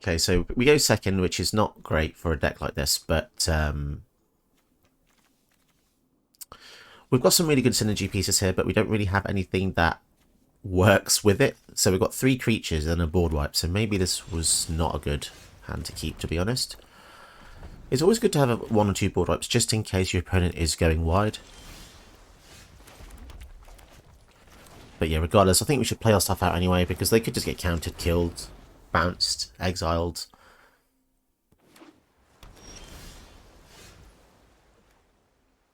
Okay, so we go second, which is not great for a deck like this, but we've got some really good synergy pieces here, but we don't really have anything that works with it. So we've got 3 creatures and a board wipe, so maybe this was not a good hand to keep, to be honest. It's always good to have 1 or 2 board wipes, just in case your opponent is going wide. But yeah, regardless, I think we should play our stuff out anyway, because they could just get countered, killed, bounced, exiled.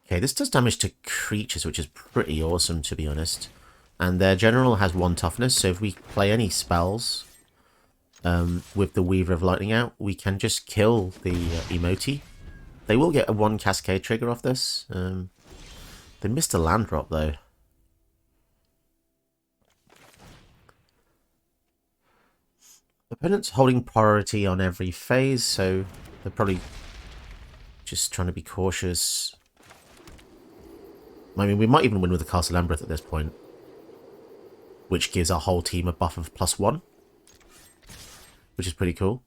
Okay, this does damage to creatures, which is pretty awesome, to be honest. And their general has 1 toughness, so if we play any spells with the Weaver of Lightning out, we can just kill the Emoti. They will get a 1 cascade trigger off this. They missed a land drop, though. Opponent's holding priority on every phase, so they're probably just trying to be cautious. I mean, we might even win with the Castle Lambreth at this point, which gives our whole team a buff of +1, which is pretty cool.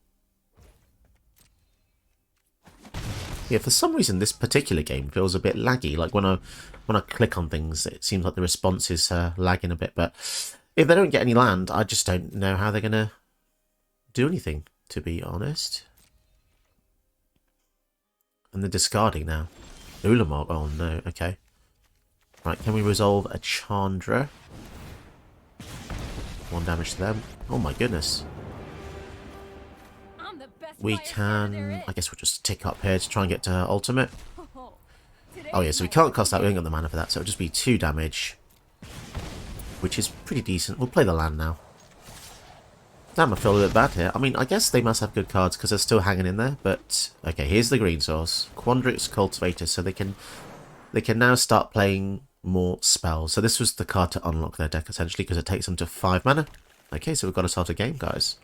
Yeah, for some reason this particular game feels a bit laggy. Like when I click on things, it seems like the response is lagging a bit. But if they don't get any land, I just don't know how they're gonna do anything, to be honest. And they're discarding now. Ulamog, oh no, okay. Right, can we resolve a Chandra? 1 damage to them. Oh my goodness. We can... I guess we'll just tick up here to try and get to ultimate. Oh yeah, so we can't cast that. We ain't got the mana for that, so it'll just be 2 damage. Which is pretty decent. We'll play the land now. Damn, I feel a bit bad here. I mean, I guess they must have good cards because they're still hanging in there, but... Okay, here's the green source. Quandrix Cultivator, so they can now start playing more spells. So this was the card to unlock their deck, essentially, because it takes them to 5 mana. Okay, so we've got to start a game, guys.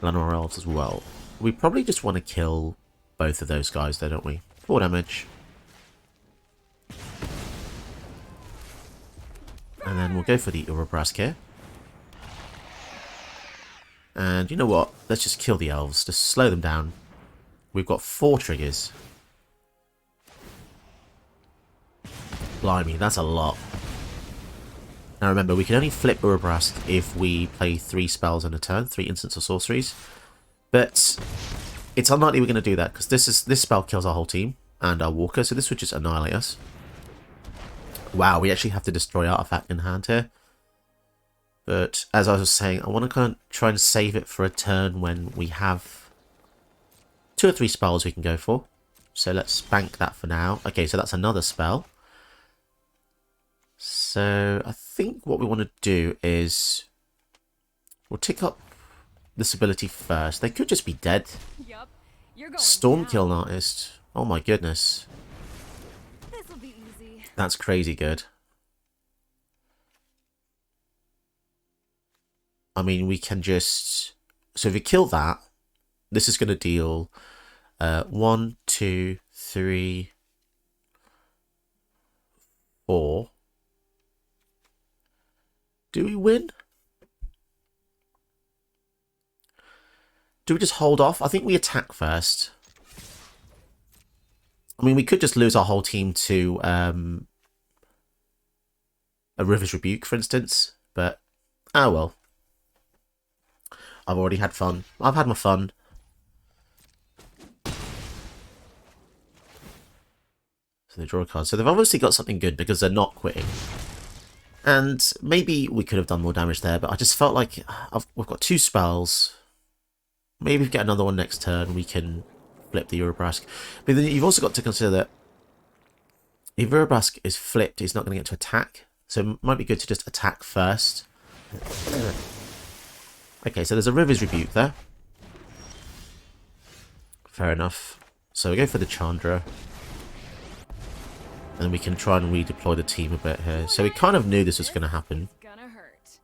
Llanowar Elves as well. We probably just want to kill both of those guys, though, don't we? 4 damage. And then we'll go for the Urabrask here. And you know what? Let's just kill the elves. Just slow them down. We've got 4 triggers. Blimey, that's a lot. Now remember, we can only flip Urabrask if we play 3 spells in a turn, 3 instants or sorceries. But it's unlikely we're going to do that, because this spell kills our whole team and our walker, so this would just annihilate us. Wow, we actually have to destroy artifact in hand here. But as I was saying, I want to kind of try and save it for a turn when we have 2 or 3 spells we can go for. So let's bank that for now. Okay, so that's another spell. So I think what we want to do is we'll tick up this ability first. They could just be dead. Yep, you're going Stormkiln Artist. Oh my goodness. This'll be easy. That's crazy good. I mean, we can just... So if we kill that, this is going to deal 1, 2, 3, 4. Do we win? Do we just hold off? I think we attack first. I mean, we could just lose our whole team to a River's Rebuke, for instance. But, oh well. I've already had fun. I've had my fun. So they draw a card. So they've obviously got something good because they're not quitting. And maybe we could have done more damage there, but I just felt like we've got 2 spells. Maybe if we get another one next turn, we can flip the Urabrask. But then you've also got to consider that if Urabrask is flipped, he's not going to get to attack. So it might be good to just attack first. Okay, so there's a River's Rebuke there. Fair enough. So we go for the Chandra. And we can try and redeploy the team a bit here. So we kind of knew this was going to happen. Gonna hurt.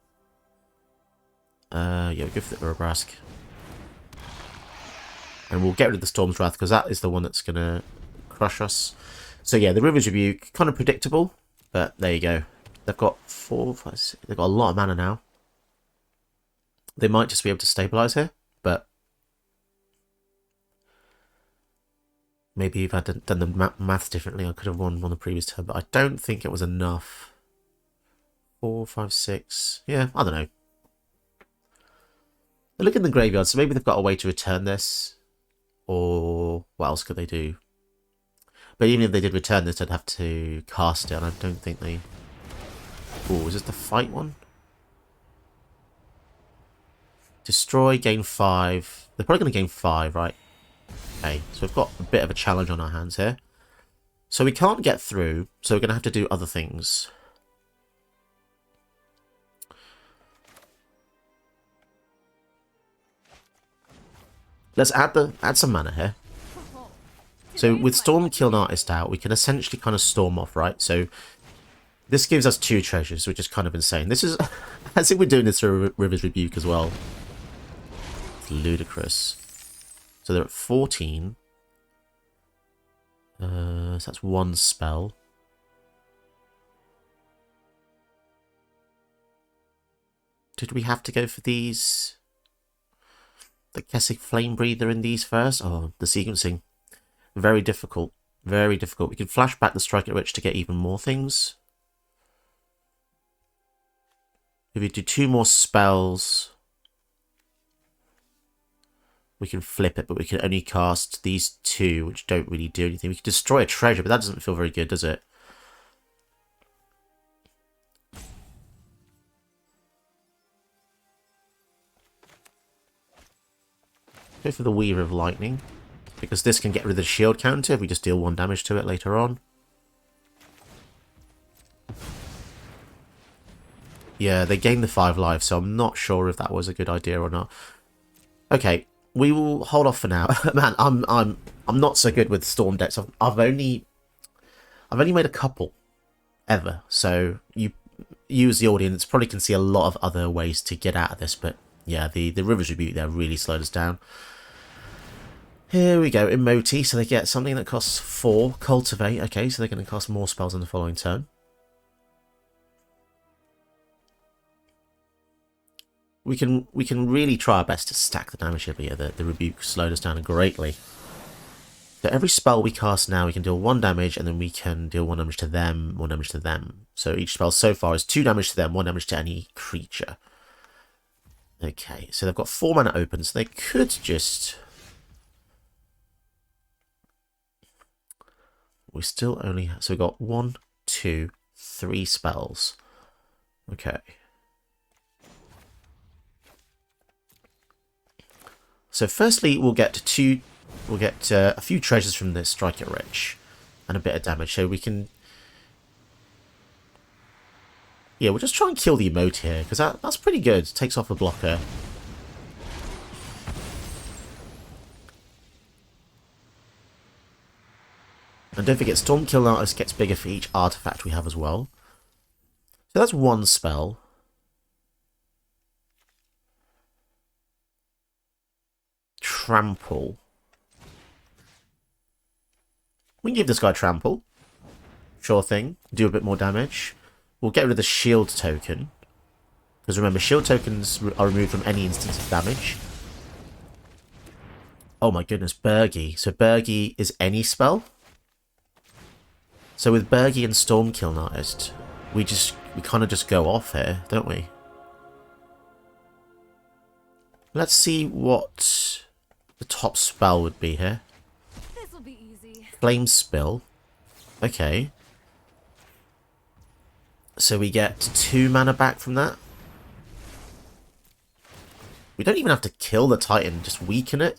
Yeah, we go for the Urabrask. And we'll get rid of the Storm's Wrath, because that is the one that's going to crush us. So yeah, the River's Rebuke, kind of predictable. But there you go. They've got 4, 5, 6, they've got a lot of mana now. They might just be able to stabilise here. But Maybe if I'd done the maths differently, I could have won on the previous turn, but I don't think it was enough. 4, 5, 6. Yeah, I don't know. They look in the graveyard, so maybe they've got a way to return this. Or what else could they do? But even if they did return this, I'd have to cast it, and I don't think they... Oh, is this the fight one? Destroy, gain 5. They're probably going to gain 5, right? Okay, so we've got a bit of a challenge on our hands here. So we can't get through, so we're going to have to do other things. Let's add some mana here. So with Storm Kill an Artist out, we can essentially kind of storm off, right? So this gives us 2 treasures, which is kind of insane. This is... I think we're doing this through River's Rebuke as well. It's ludicrous. So they're at 14. So that's 1 spell. Did we have to go for these? The Kessig Flame Breather in these first? Oh, the sequencing. Very difficult. Very difficult. We can flash back the Strike at Rich to get even more things. If we do 2 more spells, we can flip it, but we can only cast these 2, which don't really do anything. We can destroy a treasure, but that doesn't feel very good, does it? Go for the Weaver of Lightning, because this can get rid of the shield counter if we just deal 1 damage to it later on. Yeah, they gain the 5 life, so I'm not sure if that was a good idea or not. Okay, we will hold off for now. Man, I'm not so good with storm decks. I've only made a couple ever, so you as the audience probably can see a lot of other ways to get out of this, but yeah, the River's Rebuke there really slowed us down. Here we go, Emoti, so they get something that costs 4, Cultivate. Okay, so they're going to cast more spells on the following turn. We can really try our best to stack the damage here, but yeah, the Rebuke slowed us down greatly. So every spell we cast now, we can deal 1 damage, and then we can deal 1 damage to them, 1 damage to them. So each spell so far is 2 damage to them, 1 damage to any creature. Okay, so they've got 4 mana open, so they could just... We still only have... So we've got 1, 2, 3 spells. Okay. So firstly, we'll get a few treasures from this Strike It Rich, and a bit of damage. So we can, yeah, we'll just try and kill the emote here because that's pretty good. Takes off a blocker. And don't forget, Storm Kill Artist gets bigger for each artifact we have as well. So that's 1 spell. Trample. We can give this guy Trample. Sure thing. Do a bit more damage. We'll get rid of the shield token. Because remember, shield tokens are removed from any instance of damage. Oh my goodness, Bergie. So Bergie is any spell? So with Bergie and Storm Kill Artist, we kind of just go off here, don't we? Let's see what the top spell would be here. This'll be easy. Flame Spill. Okay. So we get 2 mana back from that. We don't even have to kill the Titan, just weaken it.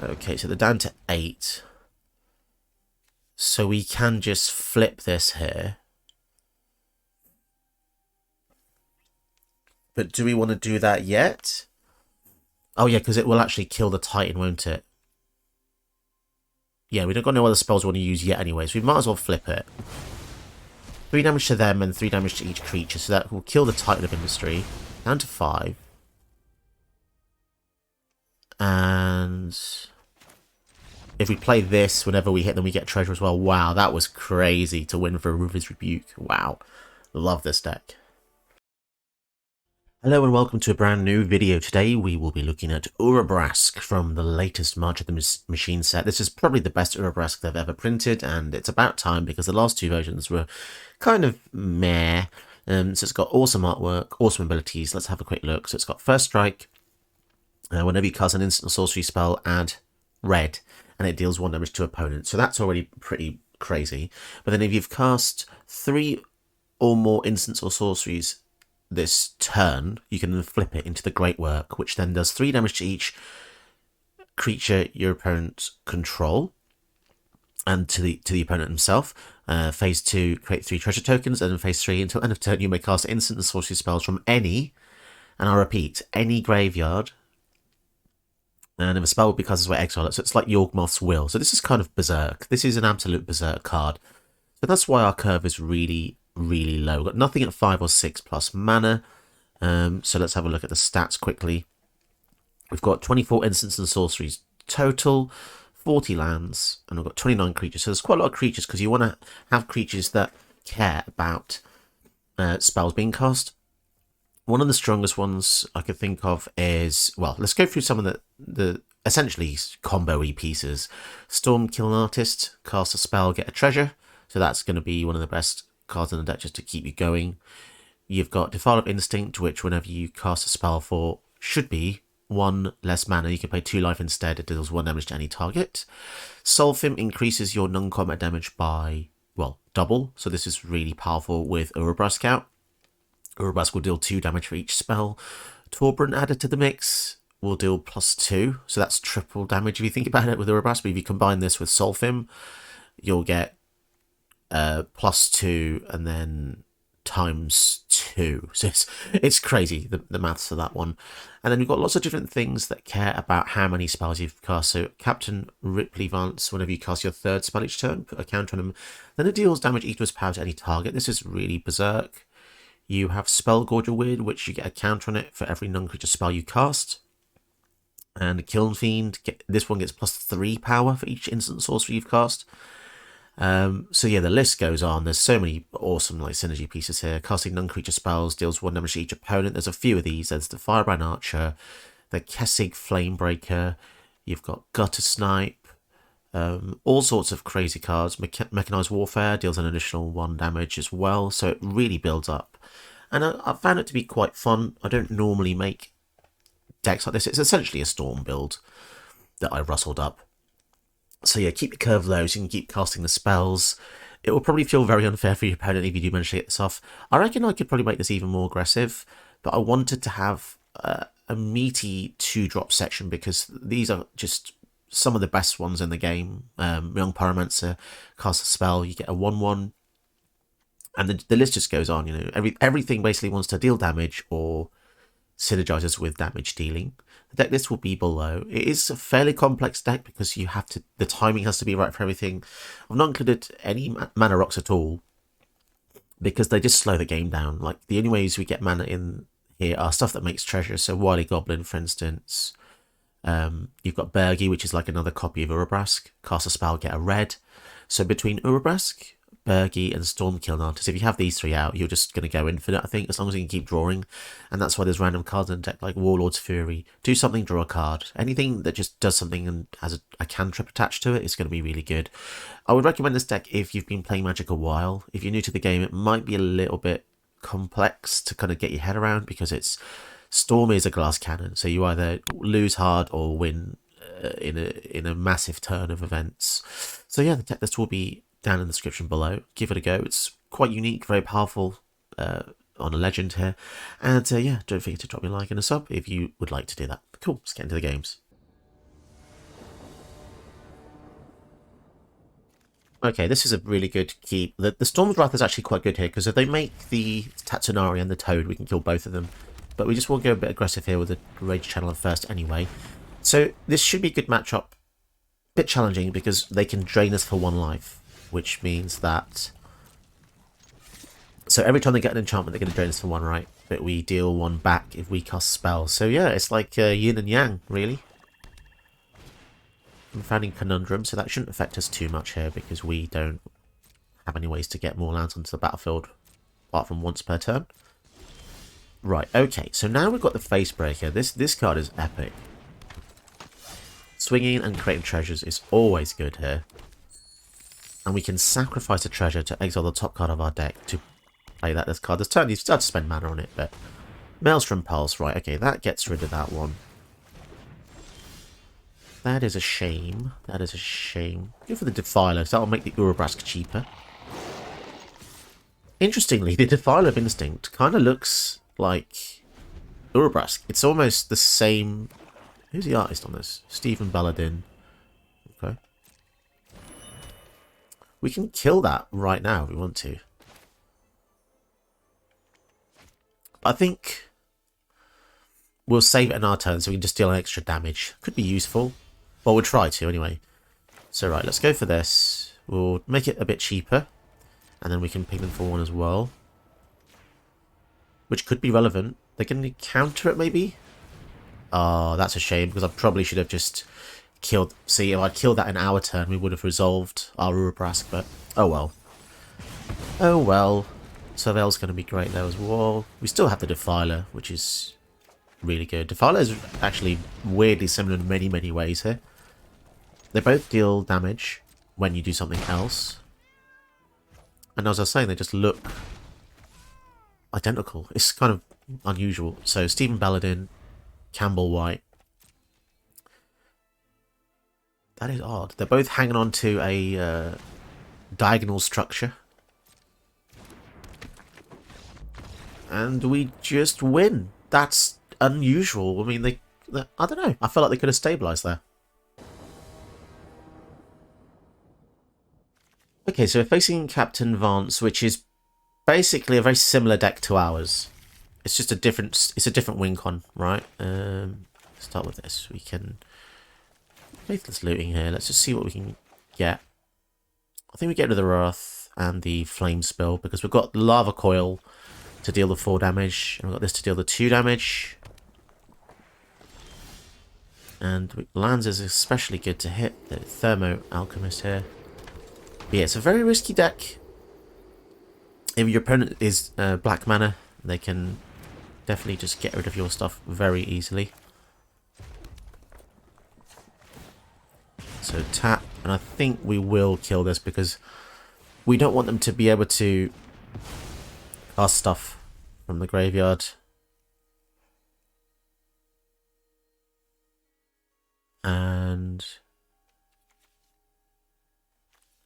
Okay, so they're down to 8. So we can just flip this here. But do we want to do that yet? Oh yeah, because it will actually kill the Titan, won't it? Yeah, we don't got no other spells we want to use yet anyways. We might as well flip it. 3 damage to them and 3 damage to each creature. So that will kill the Titan of Industry. Down to 5. And if we play this, whenever we hit them, we get treasure as well. Wow, that was crazy to win for a River's Rebuke. Wow. Love this deck. Hello and welcome to a brand new video. Today we will be looking at Urabrask from the latest March of the Machine set. This is probably the best Urabrask they've ever printed, and it's about time because the last two versions were kind of meh. So it's got awesome artwork, awesome abilities. Let's have a quick look. So it's got First Strike. Whenever you cast an instant sorcery spell, add red, and it deals 1 damage to opponents. So that's already pretty crazy. But then if you've cast 3 or more instants or sorceries this turn, you can then flip it into the Great Work, which then does 3 damage to each creature your opponent control and to the opponent himself. Phase 2, create 3 treasure tokens, and in phase 3, until end of turn, you may cast instant and sorcery spells from any, and I repeat, any graveyard. And if a spell will be cast as way, exile it. So it's like Yawgmoth's Will. So this is kind of berserk. This is an absolute berserk card. So that's why our curve is really low. We've got nothing at 5 or 6 plus mana. So let's have a look at the stats quickly. We've got 24 instants and sorceries total, 40 lands, and we've got 29 creatures. So there's quite a lot of creatures because you want to have creatures that care about spells being cast. One of the strongest ones I could think of is, well, let's go through some of the essentially combo-y pieces. Stormkiln Artist, cast a spell, get a treasure. So that's going to be one of the best cards in the deck just to keep you going. You've got Defile of Instinct, which whenever you cast a spell for should be 1 less mana. You can pay 2 life instead. It deals 1 damage to any target. Sulfim increases your non-combat damage by, well, double. So this is really powerful with Urabrask out. Urabrask will deal 2 damage for each spell. Torbrun added to the mix will deal +2. So that's triple damage if you think about it with Urabrask. But if you combine this with Sulfim, you'll get +2 and then ×2. So it's crazy, the maths for that one. And then we've got lots of different things that care about how many spells you've cast. So Captain Ripley Vance, whenever you cast your 3rd spell each turn, put a counter on him. Then it deals damage equal to its power to any target. This is really berserk. You have Spellgorger Weird, which you get a counter on it for every non-creature spell you cast. And Kiln Fiend, this one gets +3 power for each instant sorcery you've cast. So yeah, the list goes on. There's so many awesome like synergy pieces here. Casting non-creature spells deals 1 damage to each opponent. There's a few of these. There's the Firebrand Archer, the Kessig Flamebreaker. You've got Gutter Snipe. All sorts of crazy cards. Mechanized Warfare deals an additional 1 damage as well. So it really builds up. And I found it to be quite fun. I don't normally make decks like this. It's essentially a Storm build that I rustled up. So yeah, keep your curve low so you can keep casting the spells. It will probably feel very unfair for your opponent if you do manage to get this off. I reckon I could probably make this even more aggressive, but I wanted to have a meaty 2-drop section because these are just some of the best ones in the game. Young Pyromancer, cast a spell, you get a 1/1, and the list just goes on. You know, everything basically wants to deal damage or synergizes with damage dealing. The deck list will be below. It is a fairly complex deck because you have to, the timing has to be right for everything. I've not included any mana rocks at all because they just slow the game down. Like the only ways we get mana in here are stuff that makes treasures. So Wily Goblin, for instance. You've got Bergie, which is like another copy of Urabrask. Cast a spell, get a red. So between Urabrask, Bergie and Stormkiln Artist, if you have these 3 out, you're just going to go infinite, I think, as long as you can keep drawing. And that's why there's random cards in the deck like Warlord's Fury. Do something, draw a card. Anything that just does something and has a cantrip attached to it is going to be really good. I would recommend this deck if you've been playing Magic a while. If you're new to the game, it might be a little bit complex to kind of get your head around because Storm is a glass cannon. So you either lose hard or win in a massive turn of events. So yeah, the deck list will be down in the description below. Give it a go. It's quite unique, very powerful on a legend here. And yeah, don't forget to drop me a like and a sub if you would like to do that. Cool, let's get into the games. Okay, this is a really good keep. The Storm's Wrath is actually quite good here because if they make the Tatsunari and the Toad, we can kill both of them. But we just want to go a bit aggressive here with the Rage Channeler first anyway. So this should be a good matchup. Bit challenging because they can drain us for 1 life. Which means that... So every time they get an enchantment, they're going to drain us for 1, right? But we deal 1 back if we cast spells. So yeah, it's like yin and yang, really. I'm finding Conundrum, so that shouldn't affect us too much here because we don't have any ways to get more lands onto the battlefield apart from once per turn. Right, okay, so now we've got the Face Breaker. This card is epic. Swinging and creating treasures is always good here. And we can sacrifice a treasure to exile the top card of our deck to play that this card. This turn, you start to spend mana on it, but... Maelstrom Pulse, right, okay, that gets rid of that one. That is a shame. That is a shame. Go for the Defiler, so that'll make the Urabrask cheaper. Interestingly, the Defiler of Instinct kind of looks like Urabrask. It's almost the same... Who's the artist on this? Stephen Balladin. Okay. We can kill that right now if we want to. I think we'll save it in our turn so we can just deal extra damage. Could be useful. Well, we'll try to anyway. So right, let's go for this. We'll make it a bit cheaper. And then we can ping them for one as well. Which could be relevant. They can counter it maybe? Oh, that's a shame because I probably should have just killed... See, if I'd killed that in our turn, we would have resolved our Urabrask, but oh well. Oh well. Surveil's going to be great there as well. We still have the Defiler, which is really good. Defiler is actually weirdly similar in many, many ways here. They both deal damage when you do something else. And as I was saying, they just look identical. It's kind of unusual. So, Stephen Balladin, Campbell White. That is odd. They're both hanging on to a diagonal structure. And we just win. That's unusual. I mean, they I don't know. I feel like they could have stabilised there. Okay, so we're facing Captain Vance, which is basically a very similar deck to ours. It's just a different... It's a different win con, right? Start with this. We can... Faithless Looting here. Let's just see what we can get. I think we get rid of the Wrath and the Flame Spill, because we've got Lava Coil to deal the 4 damage, and we've got this to deal the 2 damage. And Lands is especially good to hit the Thermo Alchemist here. But yeah, it's a very risky deck. If your opponent is black mana, they can definitely just get rid of your stuff very easily. So tap, and I think we will kill this because we don't want them to be able to cast stuff from the graveyard. And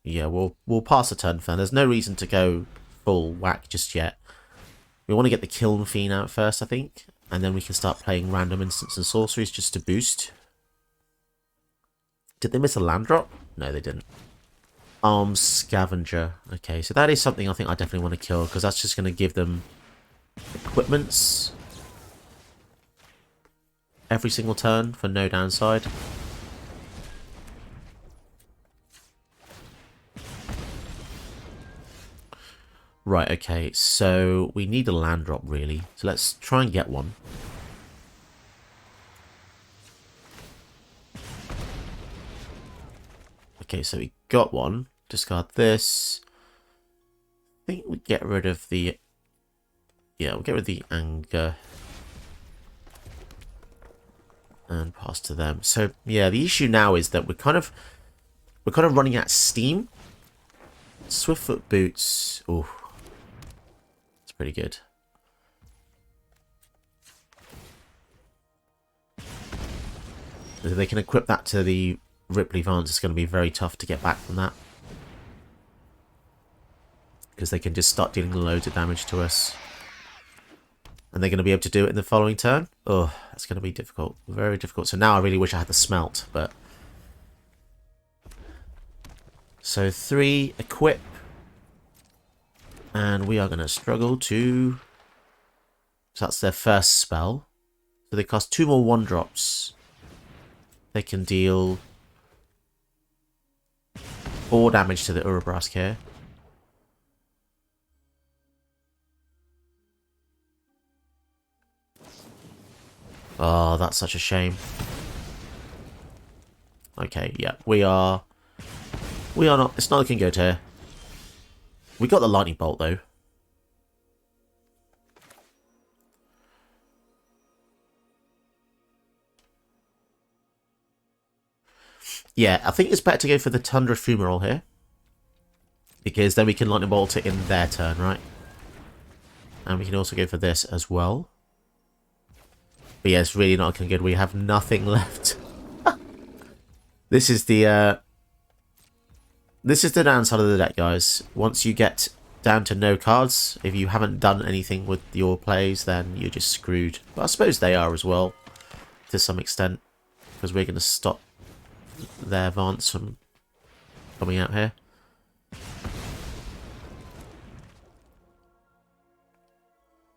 yeah, we'll pass a turn for. There's no reason to go full whack just yet. We want to get the Kiln Fiend out first, I think, and then we can start playing random instants and sorceries just to boost. Did they miss a land drop? No, they didn't. Arms Scavenger. Okay, so that is something I think I definitely want to kill, because that's just going to give them equipments every single turn for no downside. Right, okay, so we need a land drop, really. So let's try and get one. Okay, so we got one. Discard this. I think we get rid of the... Yeah, we'll get rid of the Anger. And pass to them. So, yeah, the issue now is that we're kind of running out of steam. Swiftfoot Boots. Ooh. It's pretty good. If they can equip that to the Ripley Vance, it's going to be very tough to get back from that. Because they can just start dealing loads of damage to us. And they're going to be able to do it in the following turn. Oh, that's going to be difficult. Very difficult. So now I really wish I had the Smelt, but... So 3, equip. And we are going to struggle to... So that's their first spell. So they cost 2 more 1-drops. They can deal 4 damage to the Urabrask here. Oh, that's such a shame. Okay, yeah, we are not, it's not looking good here. We got the lightning bolt though. Yeah, I think it's better to go for the Tundra Fumarole here. Because then we can lightning bolt it in their turn, right? And we can also go for this as well. But yeah, it's really not looking good. We have nothing left. This is the downside of the deck, guys. Once you get down to no cards, if you haven't done anything with your plays, then you're just screwed. But I suppose they are as well, to some extent. Because we're going to stop their advance from coming out here.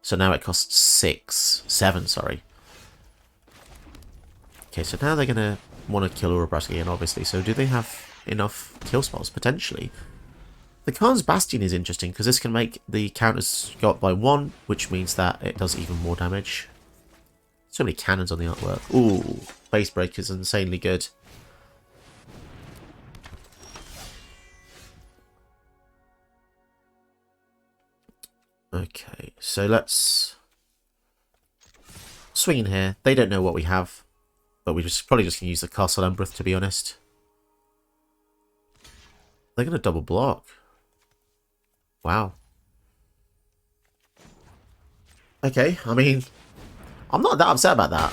So now it costs 7, sorry. Okay, so now they're going to want to kill Urabrask again, obviously. So do they have enough kill spells? Potentially. The Khan's Bastion is interesting, because this can make the counters go up by 1, which means that it does even more damage. So many cannons on the artwork. Ooh, Base Break is insanely good. Okay, so let's swing in here. They don't know what we have, but we probably just can use the Castle Embereth, to be honest. They're going to double block. Wow. Okay, I mean, I'm not that upset about that.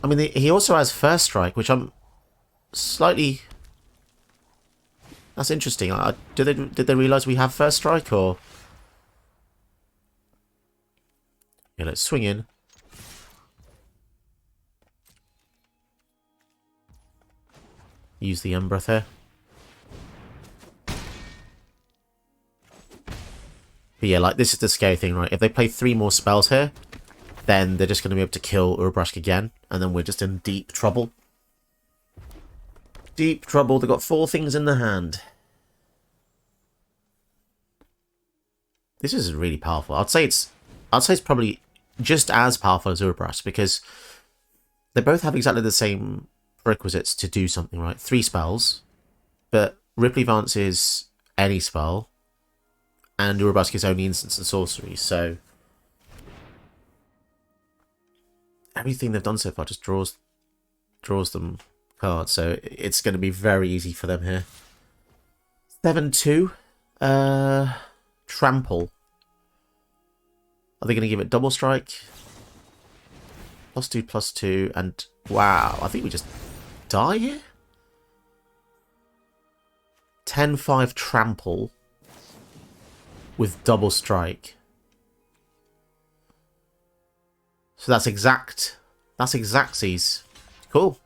I mean, he also has First Strike, which I'm slightly... That's interesting. Did they realise we have First Strike, or... Yeah, let's swing in. Use the Embereth here. But yeah, like, this is the scary thing, right? If they play 3 more spells here, then they're just going to be able to kill Urabrask again, and then we're just in deep trouble. Deep trouble. They've got 4 things in the hand. This is really powerful. I'd say it's probably just as powerful as Urabrask, because they both have exactly the same prerequisites to do something, right? 3 spells, but Ripley Vance is any spell, and Urabrask is only instants and sorceries, so everything they've done so far just draws them cards, so it's going to be very easy for them here. 7-2. Trample. Are they going to give it double strike? +2/+2, and wow, I think we just die here? 10-5 trample with double strike. So that's Xaxes. Cool.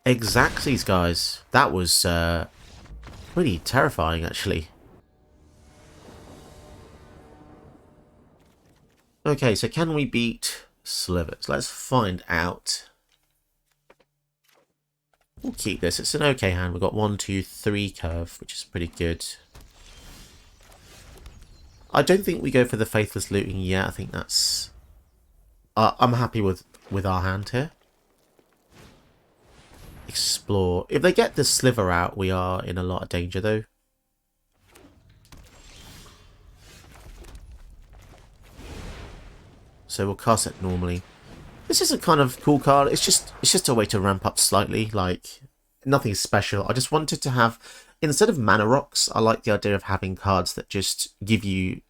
Xaxes, guys. That was pretty terrifying, actually. Okay, so can we beat Slivers? Let's find out. We'll keep this. It's an okay hand. We've got 1, 2, 3 curve, which is pretty good. I don't think we go for the Faithless Looting yet. I think that's... I'm happy with our hand here. Explore. If they get the Sliver out, we are in a lot of danger, though. So we'll cast it normally. This is a kind of cool card. It's just a way to ramp up slightly. Like, nothing special. I just wanted to have, instead of mana rocks, I like the idea of having cards that just give you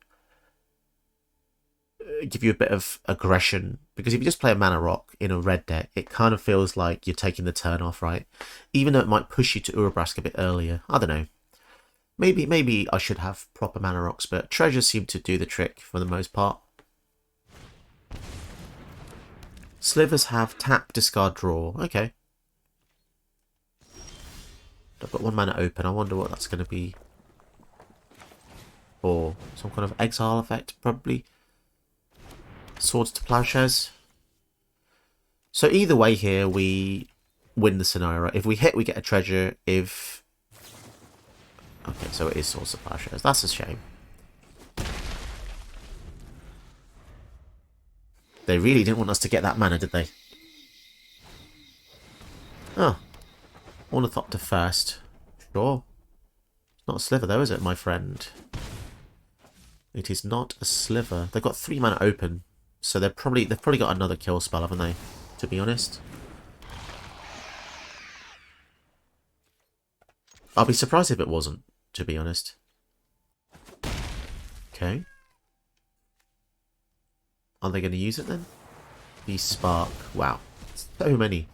a bit of aggression. Because if you just play a mana rock in a red deck, it kind of feels like you're taking the turn off, right? Even though it might push you to Urabrask a bit earlier. I don't know. Maybe I should have proper mana rocks, but treasures seem to do the trick for the most part. Slivers have tap, discard, draw. Okay. I've got 1 mana open. I wonder what that's going to be. Or some kind of exile effect, probably. Swords to Plowshares. So either way here, we win the scenario. If we hit, we get a treasure. If... Okay, so it is Swords to Plowshares. That's a shame. They really didn't want us to get that mana, did they? Oh. Ornithopter first. Sure. It's not a Sliver though, is it, my friend? It is not a sliver. They've got 3 mana open, so they've probably got another kill spell, haven't they? To be honest, I'll be surprised if it wasn't. To be honest. Okay. Are they going to use it then? The spark. Wow, so many.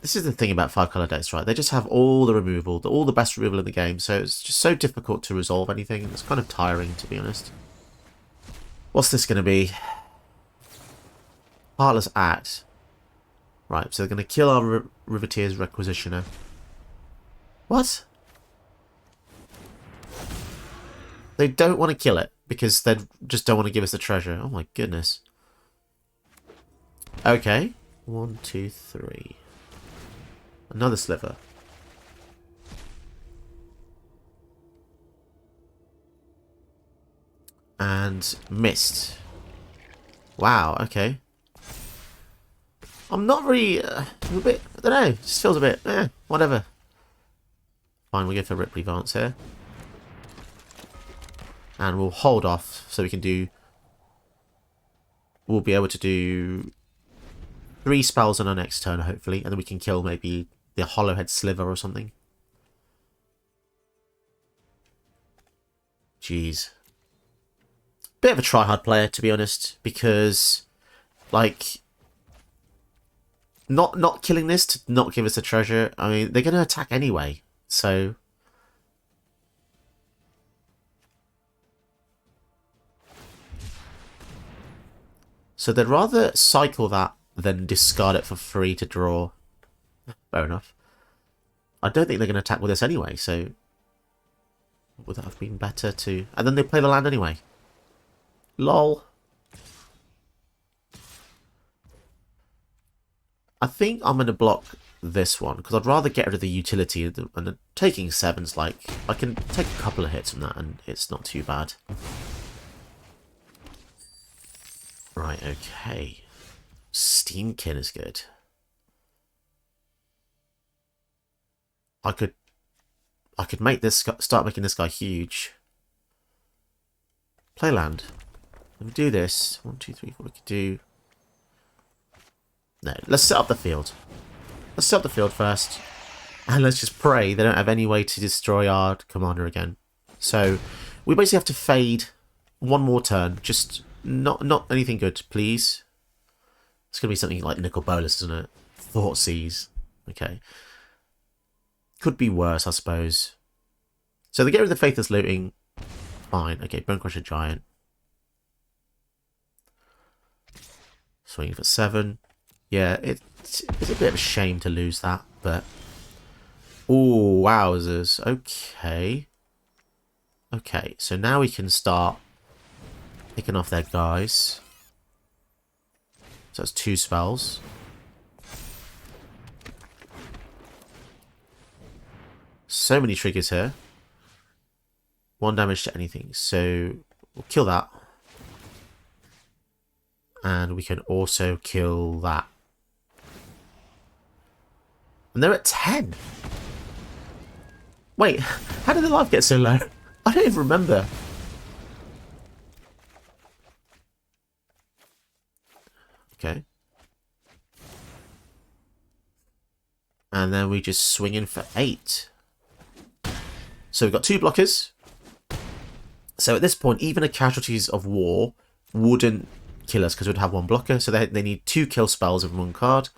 This is the thing about 5-color decks, right? They just have all the removal, all the best removal in the game, so it's just so difficult to resolve anything. It's kind of tiring, to be honest. What's this going to be? Heartless Act. Right, so they're going to kill our Riveteer's Requisitioner. What? They don't want to kill it, because they just don't want to give us the treasure. Oh my goodness. Okay. 1, 2, 3. Another sliver. And missed. Wow, okay. I'm not really... a bit... I don't know. It just feels a bit... whatever. Fine, we'll go for Ripley Vance here. And we'll hold off so we can do... We'll be able to do 3 spells on our next turn, hopefully. And then we can kill maybe the Hollowhead Sliver or something. Jeez. Bit of a try-hard player, to be honest. Because, like... Not killing this to not give us the treasure. I mean, they're going to attack anyway. So... So they'd rather cycle that than discard it for free to draw. Fair enough. I don't think they're going to attack with us anyway, so... Would that have been better to... And then they play the land anyway. LOL. I think I'm going to block this one, because I'd rather get rid of the utility, and taking 7's like... I can take a couple of hits from that, and it's not too bad. Right, okay. Steamkin is good. I could make this start making this guy huge. Play land. Let me do this. 1, 2, 3, 4. We could do. No, let's set up the field. Let's set up the field first, and let's just pray they don't have any way to destroy our commander again. So we basically have to fade one more turn. Just. Not anything good, please. It's going to be something like Nicol Bolas, isn't it? Thoughtseize. Okay. Could be worse, I suppose. So they get rid of the Faithless Looting. Fine. Okay, Bonecrusher Giant. Swinging for 7. Yeah, it's a bit of a shame to lose that, but... Ooh, wowzers. Okay. Okay, so now we can start... picking off their guys. So that's 2 spells. So many triggers here. 1 damage to anything. So we'll kill that. And we can also kill that. And they're at 10. Wait, how did the life get so low? I don't even remember. Okay. And then we just swing in for 8. So we've got 2 blockers. So at this point, even a Casualties of War wouldn't kill us because we'd have 1 blocker. So they need 2 kill spells in 1 card.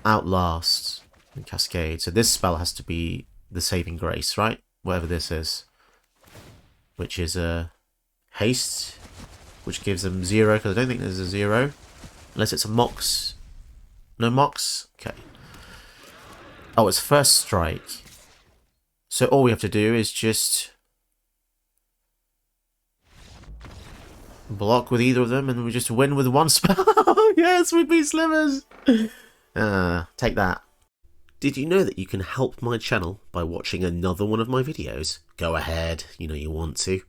Outlast and Cascade. So this spell has to be the Saving Grace, right? Whatever this is. Which is a Haste. Which gives them 0 because I don't think there's a 0. Unless it's a Mox. No Mox? Okay. Oh, it's First Strike. So all we have to do is just block with either of them and we just win with 1 spell. Yes, with me slivers. Take that. Did you know that you can help my channel by watching another one of my videos? Go ahead, you know you want to.